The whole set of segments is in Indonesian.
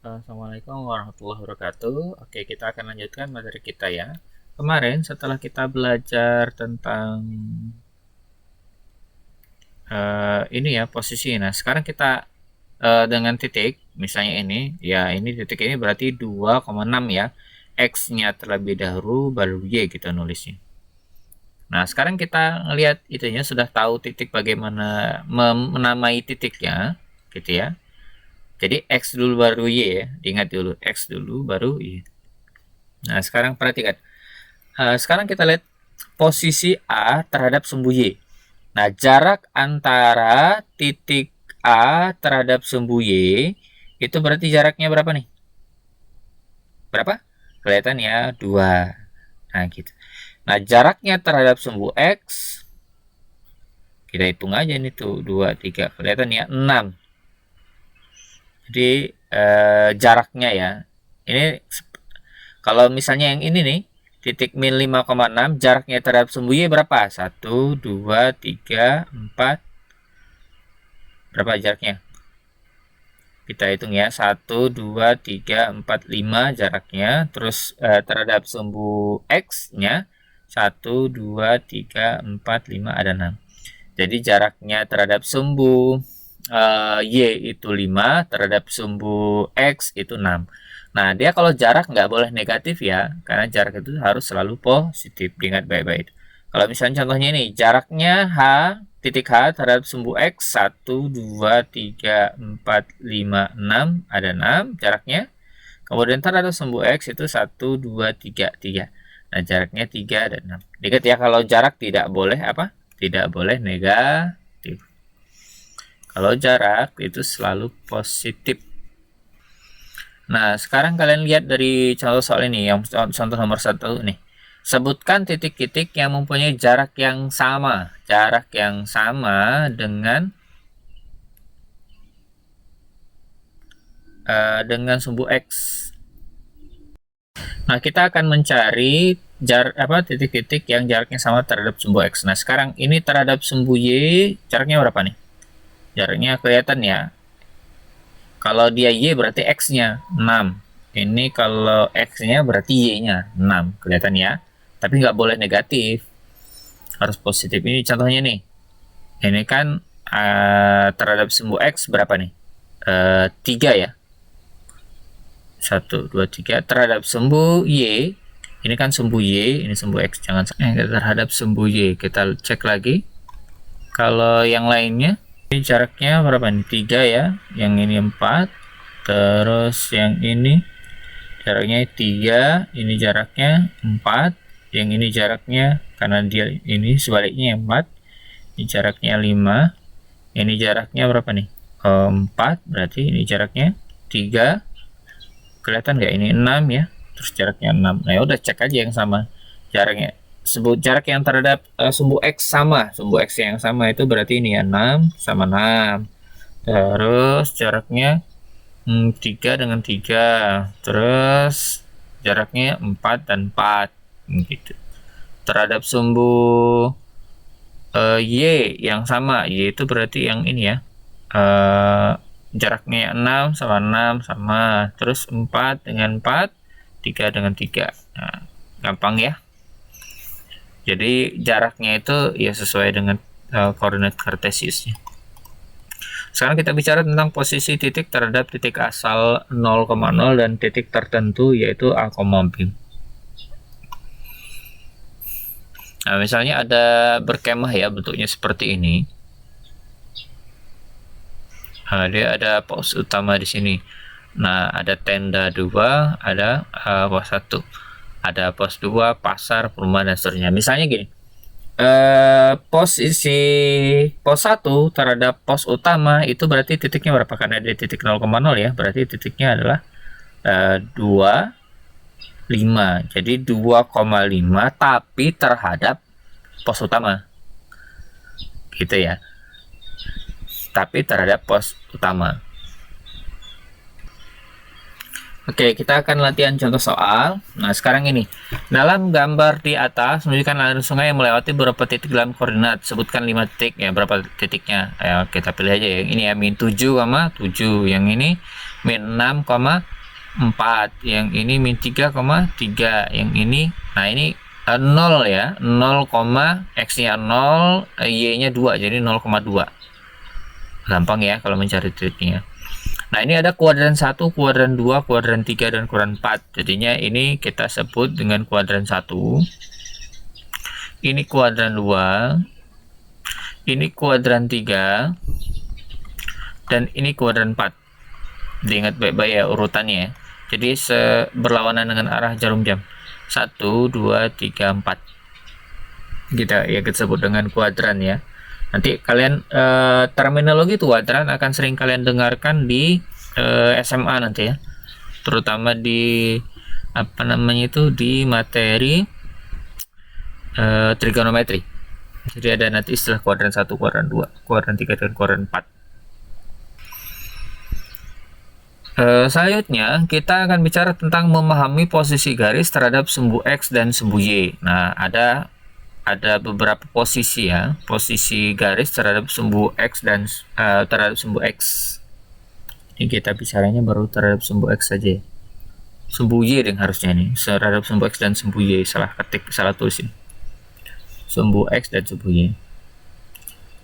Assalamualaikum warahmatullahi wabarakatuh. Oke, kita akan lanjutkan materi kita ya. Kemarin setelah kita belajar tentang ini ya posisi. Nah, sekarang kita dengan titik, misalnya ini, ya ini titik ini berarti 2,6 ya. X-nya terlebih dahulu baru Y kita nulisnya. Nah, sekarang kita lihat itunya sudah tahu titik bagaimana menamai titiknya, gitu ya. Jadi X dulu baru Y ya, diingat dulu X dulu baru Y. Nah, sekarang perhatikan. Sekarang kita lihat posisi A terhadap sumbu Y. Nah, jarak antara titik A terhadap sumbu Y itu berarti jaraknya berapa nih? Berapa? Kelihatan ya, 2. Nah, gitu. Nah, jaraknya terhadap sumbu X, kita hitung aja nih tuh, 2, 3. Kelihatan ya, 6. Jadi, jaraknya ya. Ini kalau misalnya yang ini nih, titik min 5,6, jaraknya terhadap sumbu Y berapa? 1, 2, 3, 4. Berapa jaraknya? Kita hitung ya, 1, 2, 3, 4, 5 jaraknya. Terus terhadap sumbu X-nya, 1, 2, 3, 4, 5, ada 6. Jadi jaraknya terhadap sumbu Y itu 5, terhadap sumbu X itu 6. Nah, dia kalau jarak nggak boleh negatif ya, karena jarak itu harus selalu positif. Ingat baik-baik. Kalau misalnya contohnya ini, jaraknya titik H terhadap sumbu X 1, 2, 3, 4, 5, 6, ada 6 jaraknya. Kemudian terhadap sumbu X itu 1, 2, 3, 3. Nah, jaraknya 3 dan 6. Ingat ya, kalau jarak tidak boleh apa? Tidak boleh negatif. Kalau jarak itu selalu positif. Nah, sekarang kalian lihat dari contoh soal ini, yang contoh nomor 1 nih. Sebutkan titik-titik yang mempunyai jarak yang sama. Jarak yang sama dengan sumbu X. Nah, kita akan mencari titik-titik yang jaraknya sama terhadap sumbu X. Nah, sekarang ini terhadap sumbu Y, jaraknya berapa nih? Jaraknya kelihatan ya. Kalau dia Y berarti X-nya 6. Ini kalau X-nya berarti Y-nya 6. Kelihatan ya. Tapi nggak boleh negatif. Harus positif. Ini contohnya nih. Ini kan terhadap sumbu X berapa nih? 3 ya. 1, 2, 3. Terhadap sumbu Y. Ini kan sumbu Y. Ini sumbu X. Jangan terhadap sumbu Y. Kita cek lagi. Kalau yang lainnya. Ini jaraknya berapa nih? 3 ya. Yang ini 4. Terus yang ini jaraknya 3. Ini jaraknya 4. Yang ini jaraknya, karena dia ini sebaliknya 4. Ini jaraknya 5. Ini jaraknya berapa nih? 4. Berarti ini jaraknya 3. Kelihatan nggak? Ini 6 ya. Terus jaraknya 6. Nah, ya udah cek aja yang sama. Jaraknya sebut jarak yang terhadap sumbu X sama. Sumbu X yang sama itu berarti ini ya, 6 sama 6. Terus jaraknya 3 dengan 3. Terus jaraknya 4 dan 4 gitu. Terhadap sumbu Y yang sama, Y itu berarti yang ini ya. Jaraknya 6 sama 6 sama. Terus 4 dengan 4, 3 dengan 3. Nah, gampang ya. Jadi jaraknya itu ya sesuai dengan koordinat kartesiusnya. Sekarang kita bicara tentang posisi titik terhadap titik asal 0,0 dan titik tertentu yaitu A, B. Nah, misalnya ada berkemah ya, bentuknya seperti ini. Nah, dia ada pos utama di sini. Nah, ada tenda 2, ada pos 1. Ada pos 2, pasar, perumahan, dan seterusnya. Misalnya gini, posisi pos 1 terhadap pos utama itu berarti titiknya berapa? Karena ada titik 0,0 ya, berarti titiknya adalah 2, 5. Jadi 2,5 tapi terhadap pos utama. Gitu ya. Tapi terhadap pos utama. Oke, kita akan latihan contoh soal. Nah, sekarang ini. Dalam gambar di atas, menunjukkan aliran sungai yang melewati beberapa titik dalam koordinat. Sebutkan 5 titik, ya berapa titiknya. Ya, kita pilih aja yang ini ya, min 7,7. Yang ini min 6,4. Yang ini min 3,3. Yang ini, nah ini 0 ya. 0, X-nya 0, Y-nya 2, jadi 0,2. Gampang ya kalau mencari titiknya. Nah, ini ada kuadran 1, kuadran 2, kuadran 3, dan kuadran 4. Jadinya ini kita sebut dengan kuadran 1. Ini kuadran 2. Ini kuadran 3. Dan ini kuadran 4. Diingat baik-baik ya urutannya. Jadi berlawanan dengan arah jarum jam. 1, 2, 3, 4. Kita sebut dengan kuadran ya. Nanti kalian terminologi kuadran akan sering kalian dengarkan di SMA nanti ya, terutama di di materi trigonometri. Jadi ada nanti istilah kuadran 1, kuadran 2, kuadran 3, dan kuadran 4. Selanjutnya kita akan bicara tentang memahami posisi garis terhadap sumbu X dan sumbu Y. Nah, ada beberapa posisi ya, posisi garis terhadap sumbu X dan terhadap sumbu X. Ini kita bicaranya baru terhadap sumbu X saja. Sumbu Y yang harusnya ini terhadap sumbu X dan sumbu Y, salah tulis ini. Sumbu X dan sumbu Y.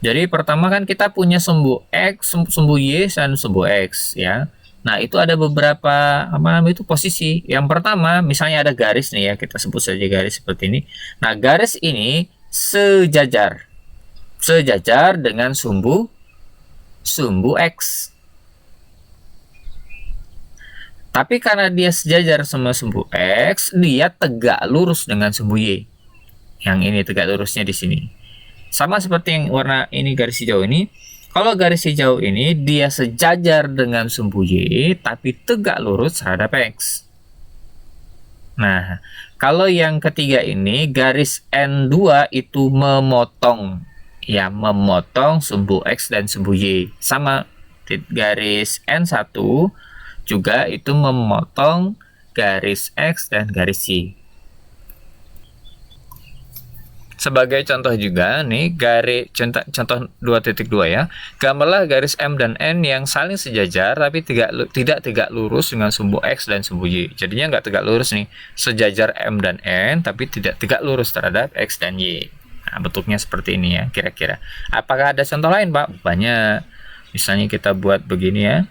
Jadi pertama kan kita punya sumbu X, sumbu Y, dan sumbu X ya. Nah, itu ada beberapa posisi. Yang pertama, misalnya ada garis nih ya, kita sebut saja garis seperti ini. Nah, garis ini sejajar dengan sumbu X. Tapi karena dia sejajar sama sumbu X, dia tegak lurus dengan sumbu Y. Yang ini tegak lurusnya di sini. Sama seperti yang warna ini, garis hijau ini. Kalau garis hijau ini dia sejajar dengan sumbu Y tapi tegak lurus terhadap X. Nah, kalau yang ketiga ini garis N2 itu memotong sumbu X dan sumbu Y. Sama garis N1 juga itu memotong garis X dan garis Y. Sebagai contoh juga nih, contoh 2.2 ya. Gambarlah garis M dan N yang saling sejajar tapi tidak tegak lurus dengan sumbu X dan sumbu Y. Jadinya nggak tegak lurus nih. Sejajar M dan N tapi tidak tegak lurus terhadap X dan Y. Nah, bentuknya seperti ini ya kira-kira. Apakah ada contoh lain, Pak? Banyak. Misalnya kita buat begini ya.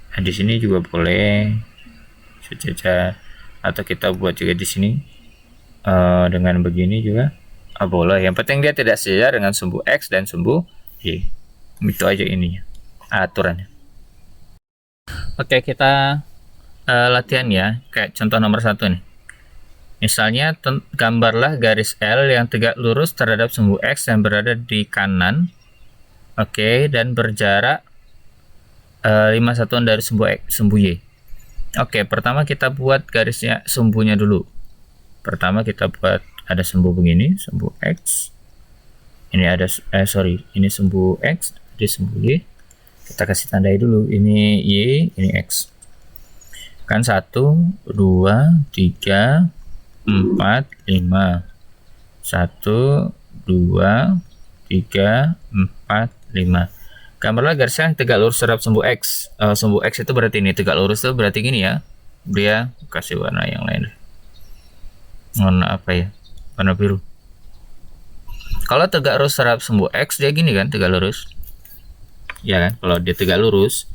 Nah, di sini juga boleh sejajar, atau kita buat juga di sini dengan begini juga. Boleh, yang penting dia tidak sejajar dengan sumbu X dan sumbu Y. Itu aja ini aturannya. Oke, kita latihan ya, kayak contoh nomor 1 nih. Misalnya gambarlah garis L yang tegak lurus terhadap sumbu X yang berada di kanan. Oke, dan berjarak 5 satuan dari sumbu Y. Oke, pertama kita buat garisnya, sumbunya dulu. Pertama kita buat ada sumbu begini, sumbu X. Ini ada ini sumbu X, di sumbu Y. Kita kasih tandai dulu, ini Y, ini X. Kan 1, 2, 3, 4, 5. 1, 2, 3, 4, 5. Gambarlah garis yang tegak lurus terhadap sumbu X. Sumbu X itu berarti ini, tegak lurus itu berarti gini ya. Dia kasih warna yang lain. Warna apa ya? Warna biru. Kalau tegak lurus terhadap sumbu X, dia gini kan, tegak lurus. Ya kan, kalau dia tegak lurus.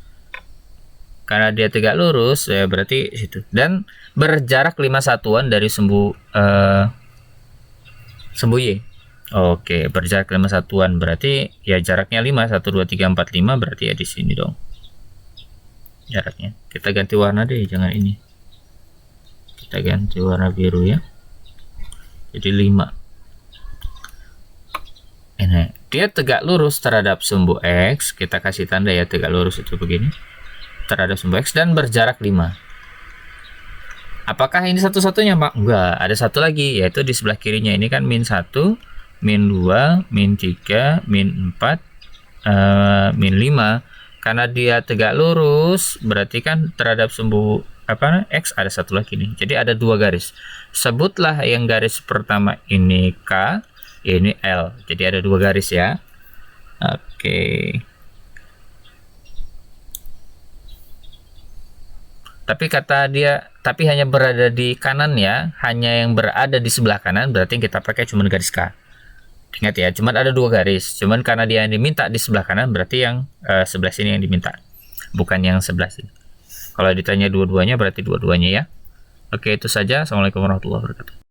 Karena dia tegak lurus, ya berarti situ. Dan berjarak 5 satuan dari sumbu Y. Oke, berjarak 5 satuan berarti ya jaraknya 5, 1, 2, 3, 4, 5 berarti ya di sini dong. Jaraknya. Kita ganti warna deh, jangan ini. Kita ganti warna biru ya. Jadi 5. Ini dia tegak lurus terhadap sumbu X. Kita kasih tanda ya, tegak lurus itu begini terhadap sumbu X dan berjarak 5. Apakah ini satu-satunya, Pak? Enggak, ada satu lagi yaitu di sebelah kirinya. Ini kan min 1, min 2, min 3, min 4, min 5. Karena dia tegak lurus berarti kan terhadap sumbu apa X, ada satu lagi nih. Jadi ada dua garis. Sebutlah yang garis pertama ini K, ini L. Jadi ada dua garis ya. Oke. Tapi kata dia, tapi hanya berada di kanan ya, hanya yang berada di sebelah kanan, berarti yang kita pakai cuma garis K. Ingat ya, cuma ada dua garis. Cuman karena dia yang diminta di sebelah kanan, berarti yang sebelah sini yang diminta, bukan yang sebelah sini. Kalau ditanya dua-duanya, berarti dua-duanya ya. Oke, itu saja. Assalamualaikum warahmatullahi wabarakatuh.